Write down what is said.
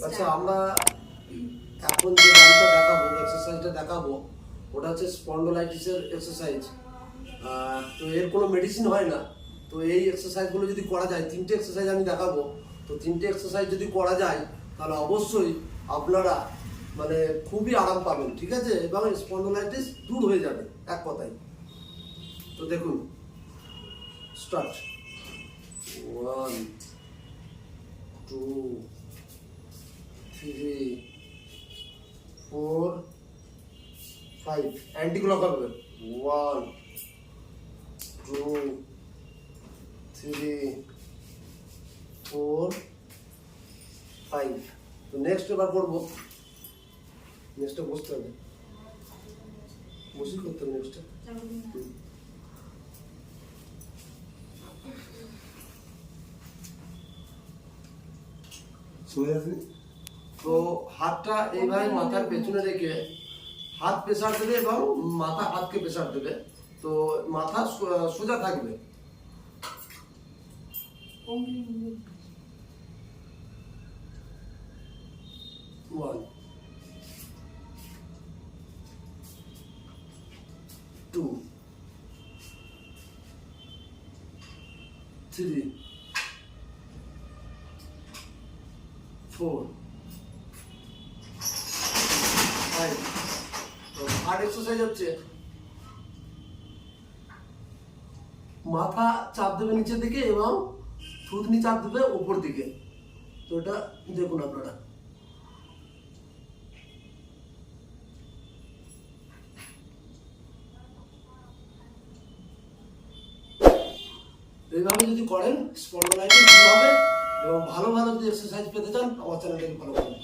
আচ্ছা, আমরা এখন যে ব্যায়ামটা দেখাবো, এক্সারসাইজটা দেখাবো, ওটা হচ্ছে স্পন্ডোলাইটিসের এক্সারসাইজ। তো এর কোনো মেডিসিন হয় না। তো এই এক্সারসাইজগুলো যদি করা যায়, 3টে এক্সারসাইজ আমি দেখাবো। তো 3টে এক্সারসাইজ যদি করা যায় তাহলে অবশ্যই আপনারা মানে খুবই আরাম পাবেন, ঠিক আছে, এবং স্পন্ডোলাইটিস দূর হয়ে যাবে এক কথায়। তো দেখুন, স্টার্ট। 1 2 3 4 5 অ্যান্টি ক্লক হবে। 1 2 3 4 5। তো নেক্সট এবার করবো। নেক্সটটা বসতে হবে, বসে করতে হবে নেক্সটটা। তো হাতটা এইভাবে মাথার পেছনে রেখে হাত প্রেসার দেবে এবং মাথা হাতকে প্রেসার দেবে। তো মাথা সোজা থাকবে। 1 2 3 4 5। তো হার্ড এক্সারসাইজ হচ্ছে মাথা চাপ দেবে নিচের দিকে এবং থুতনি চাপ দেবে উপর দিকে। তো এটা দেখুন আপনারা। এইভাবে যদি করেন স্পন্ডোলাইটিস দূর হবে। এবং ভালো ভালো যদি এক্সারসাইজ পেতে চান আমার চ্যানেলটাকে ফলো করুন।